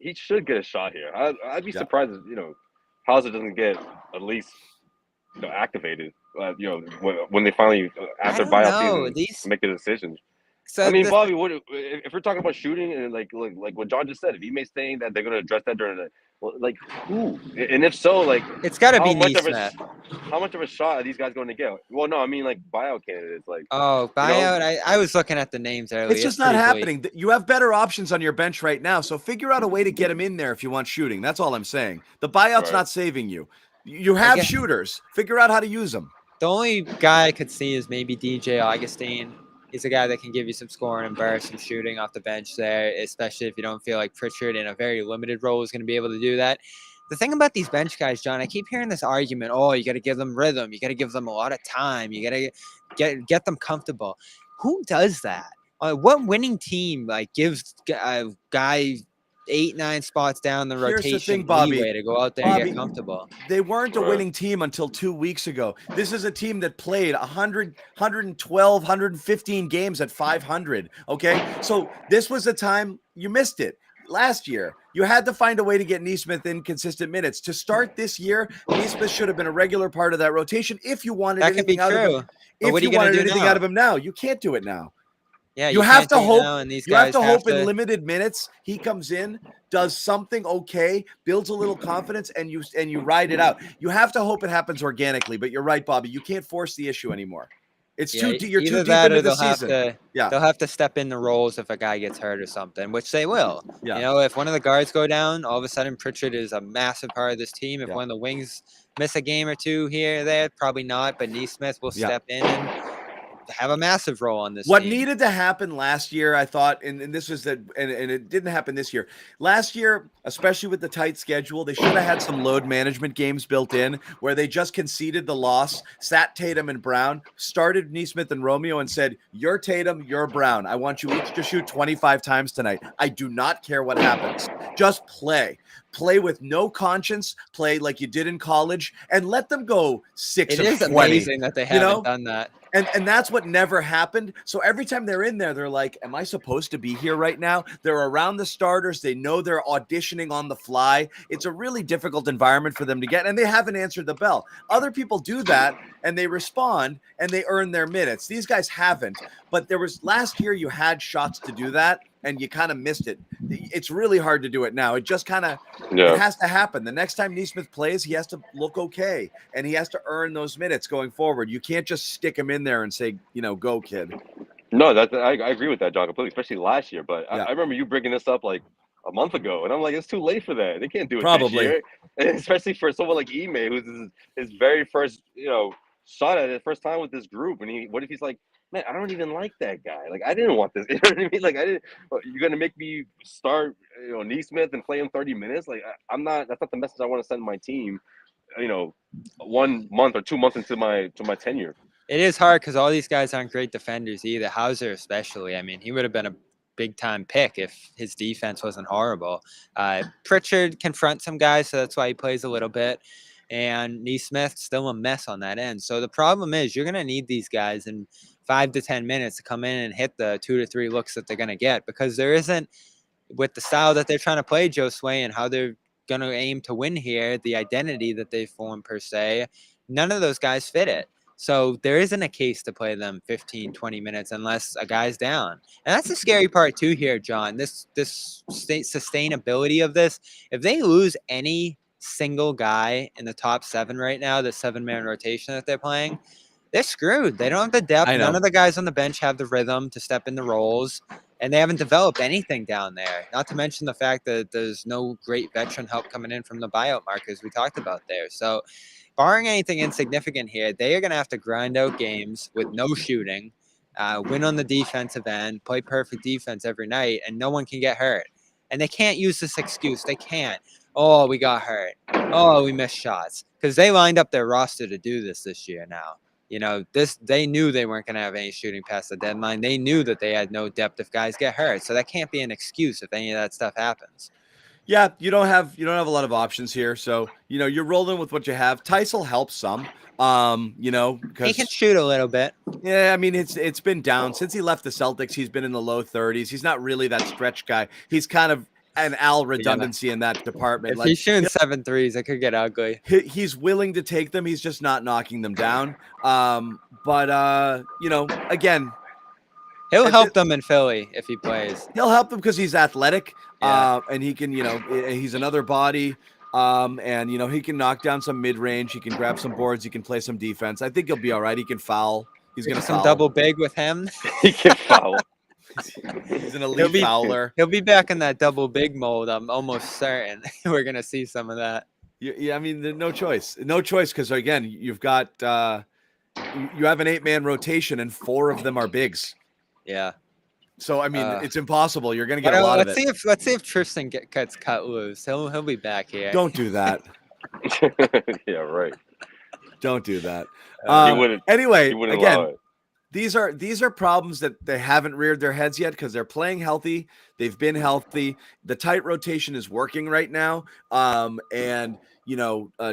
he should get a shot here. I'd be surprised if, Hauser doesn't get at least activated. When they finally after I don't buyout know. season make the decisions. So I mean, the Bobby, what if we're talking about shooting and like what John just said? If he made saying that they're going to address that during the like who? And if so, like it's got to how be much of a Neesmith. how much of a shot are these guys going to get? Well, no, I mean like buyout candidates, like Oh, buyout. I was looking at the names earlier. It's just not happening. You have better options on your bench right now, so figure out a way to get him in there if you want shooting. That's all I'm saying. The buyout's not saving you. You have shooters. Figure out how to use them. The only guy I could see is maybe DJ Augustine. He's a guy that can give you some scoring and burst, some shooting off the bench there, especially if you don't feel like Pritchard in a very limited role is going to be able to do that. The thing about these bench guys, John, I keep hearing this argument, you got to give them rhythm. You got to give them a lot of time. You got to get them comfortable. Who does that? What winning team gives a guy 8-9 spots down the rotation Here's the thing, Bobby, leeway to go out there and get comfortable? They weren't a winning team until 2 weeks ago. This is a team that played 100, 112, 115 games at 500. Okay, so this was a time you missed it. Last year, you had to find a way to get Neesmith in consistent minutes. To start this year, Neesmith should have been a regular part of that rotation if you wanted anything out of him. If you wanted anything out of him now, you can't do it now. Yeah, you have to hope. You have to hope in limited minutes he comes in, does something okay, builds a little confidence, and you ride it out. You have to hope it happens organically. But you're right, Bobby. You can't force the issue anymore. It's you're too deep into the season. They'll have to step in the roles if a guy gets hurt or something, which they will. Yeah. If one of the guards go down, all of a sudden Pritchard is a massive part of this team. If one of the wings miss a game or two here or there, probably not. But Neesmith will step in and have a massive role on this. What needed to happen last year, I thought, and this was that, and it didn't happen this year. Last year, especially with the tight schedule, they should have had some load management games built in where they just conceded the loss, sat Tatum and Brown, started Neesmith and Romeo, and said, "You're Tatum, you're Brown. I want you each to shoot 25 times tonight. I do not care what happens. Just play." Play with no conscience, play like you did in college, and let them go 6 of 20. It is amazing that they haven't done that. And that's what never happened. So every time they're in there, they're like, am I supposed to be here right now? They're around the starters. They know they're auditioning on the fly. It's a really difficult environment for them to get, and they haven't answered the bell. Other people do that, and they respond, and they earn their minutes. These guys haven't. But last year you had shots to do that, and you kind of missed it. It's really hard to do it now. It just kind of it has to happen. The next time Neesmith plays, he has to look okay, and he has to earn those minutes going forward. You can't just stick him in there and say, go, kid. No, I agree with that, John, completely, especially last year. But I remember you bringing this up like a month ago, and I'm like, it's too late for that. They can't do it this year. And especially for someone like Ime, who's his very first, shot at it, first time with this group. And what if he's like, man, I don't even like that guy. Like, I didn't want this. You know what I mean? Like, you're going to make me start, Neesmith and play him 30 minutes? Like, that's not the message I want to send my team, 1 month or 2 months into my tenure. It is hard because all these guys aren't great defenders either. Hauser especially. I mean, he would have been a big-time pick if his defense wasn't horrible. Pritchard confronts some guys, so that's why he plays a little bit. And Neesmith's still a mess on that end. So the problem is you're going to need these guys in 5 to 10 minutes to come in and hit the 2 to 3 looks that they're going to get, because there isn't, with the style that they're trying to play, Josue, and how they're going to aim to win here, the identity that they form per se, none of those guys fit it. So there isn't a case to play them 15, 20 minutes unless a guy's down. And that's the scary part too here, John. This sustainability of this, if they lose any single guy in the top 7 right now, the 7-man rotation that they're playing, they're screwed. They don't have the depth. None of the guys on the bench have the rhythm to step in the roles, and they haven't developed anything down there. Not to mention the fact that there's no great veteran help coming in from the buyout markers we talked about there. So barring anything insignificant here, they are going to have to grind out games with no shooting, win on the defensive end, play perfect defense every night, and no one can get hurt. And they can't use this excuse. They can't. Oh, we got hurt. Oh, we missed shots. Because they lined up their roster to do this year now. They knew they weren't going to have any shooting past the deadline. They knew that they had no depth if guys get hurt. So that can't be an excuse if any of that stuff happens. Yeah, you don't have a lot of options here. So, you're rolling with what you have. Teisel helps some. Because he can shoot a little bit. Yeah, I mean, it's been down since he left the Celtics. He's been in the low 30s. He's not really that stretch guy. He's kind of an Al redundancy in that department. If Like he's shooting 7 threes, it could get ugly. he's willing to take them. He's just not knocking them down. But again, He'll help them in Philly if he plays. he'll help them because he's athletic. Yeah. And he can, he's another body. And he can knock down some mid-range. He can grab some boards. He can play some defense. I think he'll be all right. He can foul. He's going to some foul. double big with him. He can foul. He's an elite fouler. He'll be back in that double big mold. I'm almost certain we're going to see some of that. Yeah, I mean, there's no choice. No choice because, again, you've got you have an 8-man rotation and 4 of them are bigs. Yeah. So, I mean, it's impossible. You're going to get a lot of it. Let's see if Tristan gets cut loose. He'll be back here. Don't do that. Yeah, right. Don't do that. Anyway, again, these are problems that they haven't reared their heads yet because they're playing healthy. They've been healthy. The tight rotation is working right now. And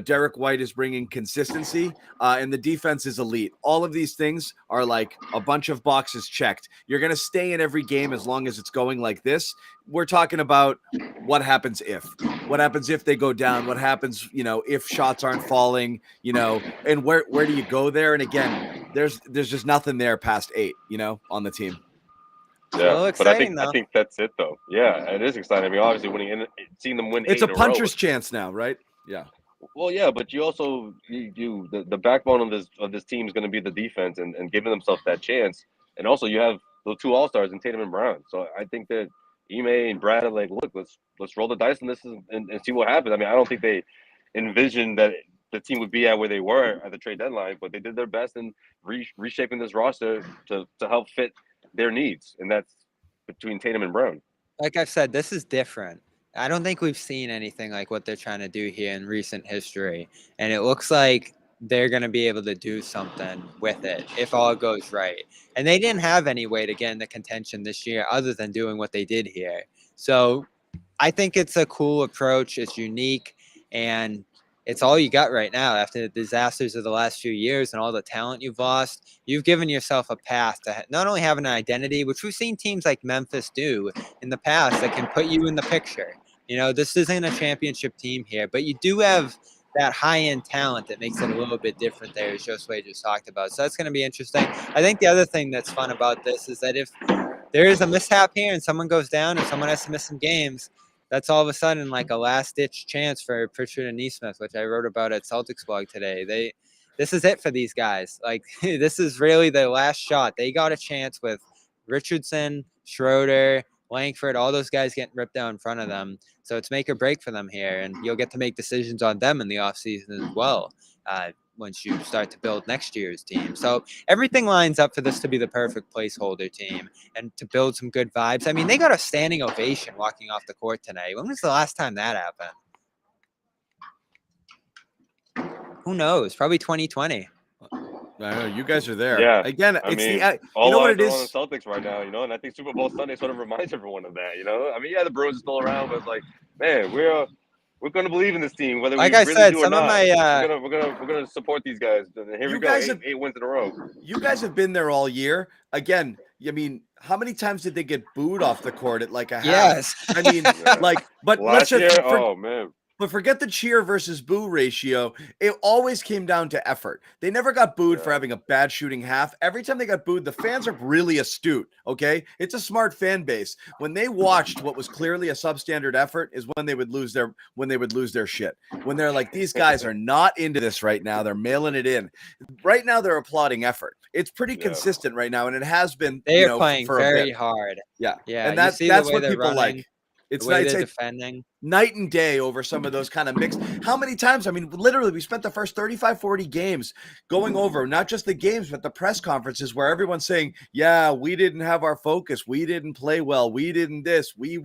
Derrick White is bringing consistency, and the defense is elite. All of these things are like a bunch of boxes checked. You're going to stay in every game as long as it's going like this. We're talking about what happens if they go down, what happens, if shots aren't falling, and where do you go there? And again, there's just nothing there past 8, on the team. Yeah, but I think that's it though. Yeah, it is exciting. I mean, obviously seeing them win. It's a puncher's chance now, right? Yeah. Well, yeah, but you also the backbone of this team is going to be the defense and giving themselves that chance. And also you have those 2 all-stars in Tatum and Brown. So I think that Ime and Brad are like, look, let's roll the dice on this and see what happens. I mean, I don't think they envisioned that the team would be at where they were at the trade deadline, but they did their best in reshaping this roster to help fit their needs, and that's between Tatum and Brown. Like I've said, this is different. I don't think we've seen anything like what they're trying to do here in recent history. And it looks like they're going to be able to do something with it if all goes right. And they didn't have any way to get into contention this year other than doing what they did here. So I think it's a cool approach. It's unique. And it's all you got right now after the disasters of the last few years and all the talent you've lost. You've given yourself a path to not only have an identity, which we've seen teams like Memphis do in the past that can put you in the picture. This isn't a championship team here, but you do have that high-end talent that makes it a little bit different there, as Josue just talked about. So that's going to be interesting. I think the other thing that's fun about this is that if there is a mishap here and someone goes down or someone has to miss some games, that's all of a sudden like a last-ditch chance for Pritchard and Nesmith, which I wrote about at Celtics blog today. This is it for these guys. Like, this is really their last shot. They got a chance with Richardson, Schroeder, Langford, all those guys getting ripped down in front of them. So it's make or break for them here, and you'll get to make decisions on them in the offseason as well once you start to build next year's team. So everything lines up for this to be the perfect placeholder team and to build some good vibes. I mean, they got a standing ovation walking off the court tonight. When was the last time that happened? Who knows? Probably 2020. I know you guys are there. Yeah. Again, all what it is. On the Celtics right now, and I think Super Bowl Sunday sort of reminds everyone of that. I mean, yeah, the Bruins are still around, but it's like, man, we're going to believe in this team, whether like we I really said, do or some not. of my We're gonna support these guys. Here we go, 8 wins in a row. You guys have been there all year. Again, I mean, how many times did they get booed off the court at like a half? Yes. I mean, but last year, oh man. But forget the cheer versus boo ratio. It always came down to effort. They never got booed for having a bad shooting half. Every time they got booed, the fans are really astute, okay? It's a smart fan base. When they watched what was clearly a substandard effort is when they would lose their shit. When they're like, these guys are not into this right now. They're mailing it in. Right now, they're applauding effort. It's pretty consistent right now, and it has been. They are playing very hard. Yeah. Yeah. And that's what people running, like. It's nice defending. Night and day over some of those kind of mixed. How many times? I mean, literally, we spent the first 35, 40 games going over not just the games, but the press conferences where everyone's saying, yeah, we didn't have our focus. We didn't play well. We didn't this. We,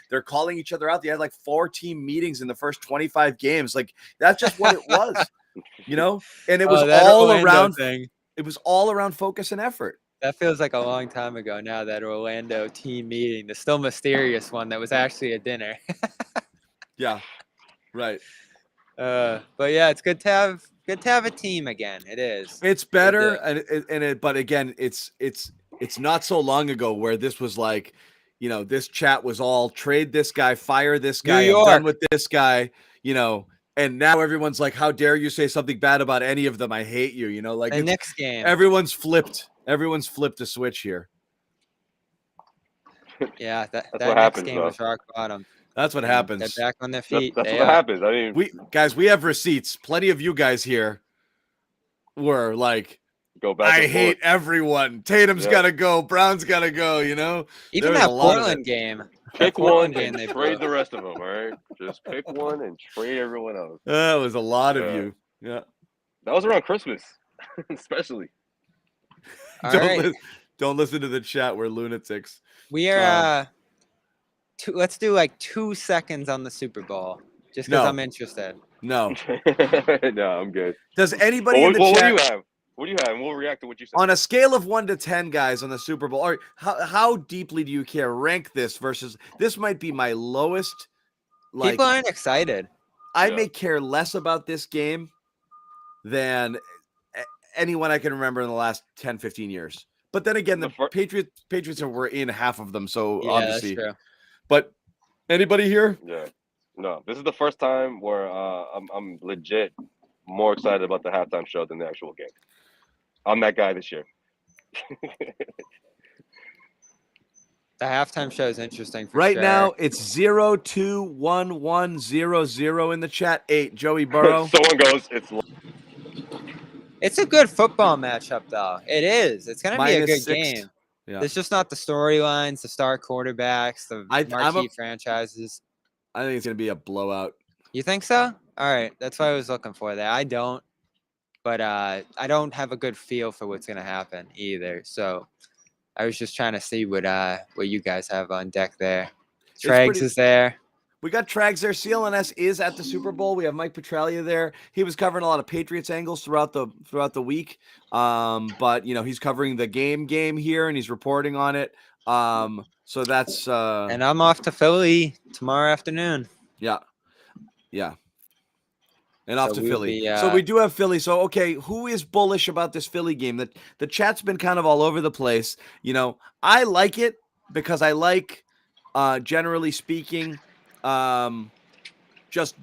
they're calling each other out. They had like 4 team meetings in the first 25 games. Like, that's just what it was, and it was all around thing. It was all around focus and effort. That feels like a long time ago now, that Orlando team meeting, the still mysterious one that was actually a dinner. Yeah, right. But yeah, it's good to have a team again. It is. It's better, but again, it's not so long ago where this was like, this chat was all trade this guy, fire this New guy, I'm York. done with this guy, and now everyone's like, how dare you say something bad about any of them? I hate you, like The next game. everyone's flipped a switch here. Yeah, that what next happens, game though. was rock bottom. That's what They're happens. back on their feet. That's They what are. happens. I mean, we have receipts. Plenty of you guys here were like, go back I and hate forth. everyone. Tatum's got to go. Brown's got to go, Even There was that a lot of Portland it. game. Pick Portland one game and they trade blew. the rest of them, all right? Just pick one and trade everyone else. That was a lot of Yeah. you. Yeah. That was around Christmas, especially. All don't, right. don't listen to the chat. We're lunatics. We are let's do like 2 seconds on the Super Bowl. Just because No. I'm interested. No. No, I'm good. Does anybody Well, in the what chat do you have? What do you have? And we'll react to what you said. on a scale of 1 to 10, guys, on the Super Bowl? Or how deeply do you care? Rank this versus this might be my lowest. Like, People aren't excited. I Yeah. may care less about this game than anyone I can remember in the last 10, 15 years. But then again, the Patriots were in half of them, so Yeah, obviously. that's true. But anybody here? Yeah. No, this is the first time where I'm legit more excited about the halftime show than the actual game. I'm that guy this year. The halftime show is interesting for Right sure. now, it's 0-2-1-1-0-0 in the chat. 8. Joey Burrow. Someone goes, It's a good football matchup, though. It is. It's going to be a good -6. game. Yeah. It's just not the storylines, the star quarterbacks, the marquee franchises. I think it's going to be a blowout. You think so? All right. That's what I was looking for there. I don't. But I don't have a good feel for what's going to happen either. So I was just trying to see what you guys have on deck there. Trags is there. We got Trags there. CLNS is at the Super Bowl. We have Mike Petralia there. He was covering a lot of Patriots angles throughout the week. But he's covering the game here and he's reporting on it. So that's and I'm off to Philly tomorrow afternoon. Yeah. And off to we'll Philly. be, So we do have Philly. So, okay, who is bullish about this Philly game? The chat's been kind of all over the place. I like it because I like, generally speaking, just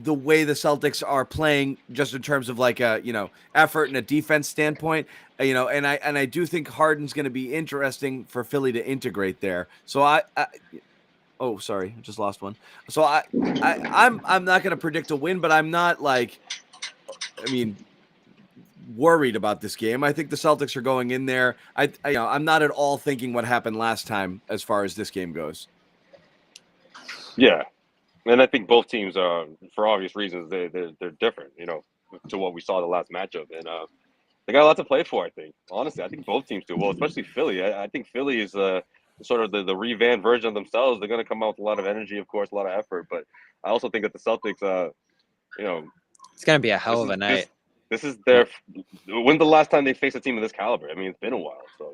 the way the Celtics are playing, just in terms of like a effort and a defense standpoint. And I do think Harden's going to be interesting for Philly to integrate there. So oh, sorry, I just lost one. So I'm not going to predict a win, but I'm not worried about this game. I think the Celtics are going in there. I'm not at all thinking what happened last time as far as this game goes. Yeah, and I think both teams are, for obvious reasons, they're different. To what we saw the last matchup, and they got a lot to play for. I think, honestly, I think both teams do. Well, especially Philly. I think Philly is sort of the revamped version of themselves. They're going to come out with a lot of energy, of course, a lot of effort. But I also think that the Celtics, it's going to be a hell of a night. This is their. When's the last time they faced a team of this caliber? I mean, it's been a while. So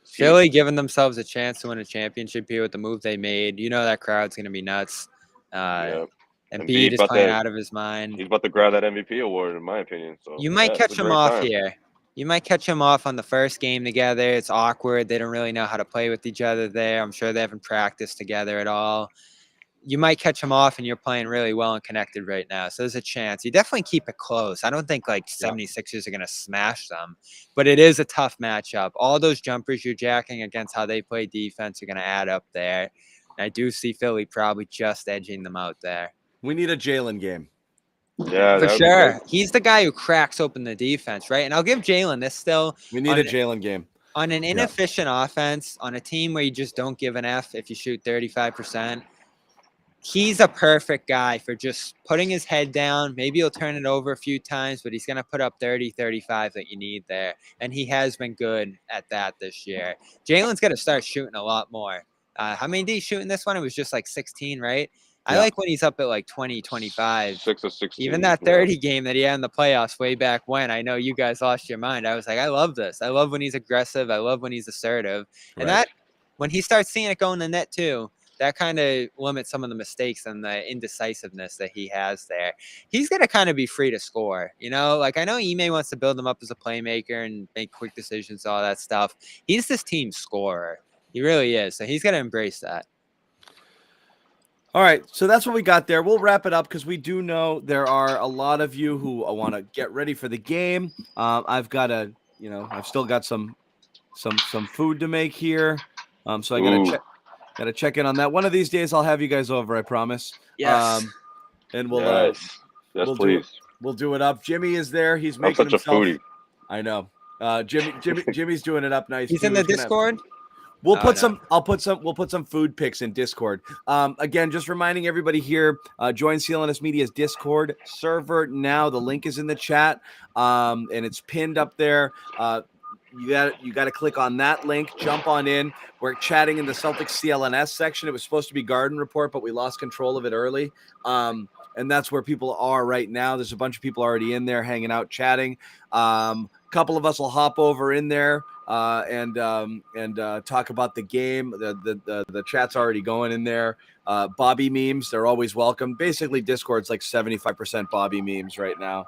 Philly giving themselves a chance to win a championship here with the move they made. That crowd's going to be nuts. Yeah. Embiid is playing out of his mind. He's about to grab that MVP award, in my opinion. So you might catch him off here. You might catch him off on the first game together. It's awkward. They don't really know how to play with each other there. I'm sure they haven't practiced together at all. You might catch him off, and you're playing really well and connected right now. So there's a chance. You definitely keep it close. I don't think 76ers are going to smash them, but it is a tough matchup. All those jumpers you're jacking against how they play defense are going to add up there. And I do see Philly probably just edging them out there. We need a Jalen game. Yeah, for sure. He's the guy who cracks open the defense, right? And I'll give Jalen this still. We need a Jalen game. On an inefficient offense, on a team where you just don't give an F if you shoot 35%, he's a perfect guy for just putting his head down. Maybe he'll turn it over a few times, but he's going to put up 30, 35 that you need there. And he has been good at that this year. Jalen's got to start shooting a lot more. How many did he shoot in this one? It was just like 16, right? I like when he's up at like 20, 25. 6 or 16. Even that 30 game that he had in the playoffs way back when. I know you guys lost your mind. I was like, I love this. I love when he's aggressive. I love when he's assertive. And that, when he starts seeing it go in the net too, that kind of limits some of the mistakes and the indecisiveness that he has there. He's going to kind of be free to score. I know Ime wants to build him up as a playmaker and make quick decisions, all that stuff. He's this team scorer. He really is. So he's gonna embrace that. All right, so that's what we got there. We'll wrap it up because we do know there are a lot of you who want to get ready for the game. I've got I've still got some food to make here. So I gotta check in on that. One of these days I'll have you guys over, I promise. Yes. And we'll yes, please. We'll do it up. Jimmy is there. He's I'm making such a himself. foodie. I know. Jimmy's doing it up nice. He's too. in the He's gonna- Discord. We'll Oh, put no. we'll put some food pics in Discord. Again, just reminding everybody here, join CLNS Media's Discord server now. The link is in the chat, and it's pinned up there. You got to click on that link, jump on in. We're chatting in the Celtics CLNS section. It was supposed to be Garden Report, but we lost control of it early. And that's where people are right now. There's a bunch of people already in there hanging out, chatting. Couple of us will hop over in there and talk about the game. The chat's already going in there. Bobby memes, they're always welcome. Basically, Discord's like 75% Bobby memes right now,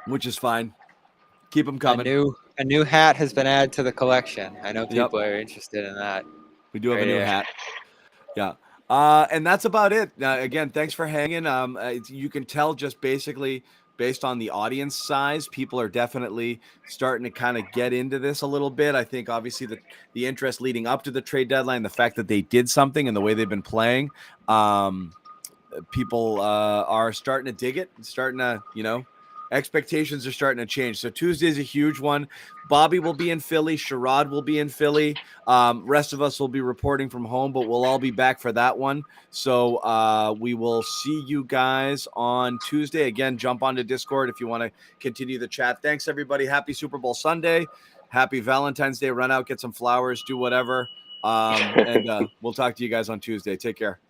which is fine. Keep them coming. A new hat has been added to the collection. I know people are interested in that. We do have a new hat. Yeah. And that's about it. Again, thanks for hanging. You can tell just basically based on the audience size, people are definitely starting to kind of get into this a little bit. I think obviously the interest leading up to the trade deadline, the fact that they did something and the way they've been playing, people are starting to dig it, starting to, expectations are starting to change. So Tuesday's a huge one. Bobby will be in Philly. Sherrod will be in Philly. Rest of us will be reporting from home, but we'll all be back for that one. So we will see you guys on Tuesday. Again, jump onto Discord if you want to continue the chat. Thanks, everybody. Happy Super Bowl Sunday. Happy Valentine's Day. Run out, get some flowers, do whatever. And we'll talk to you guys on Tuesday. Take care.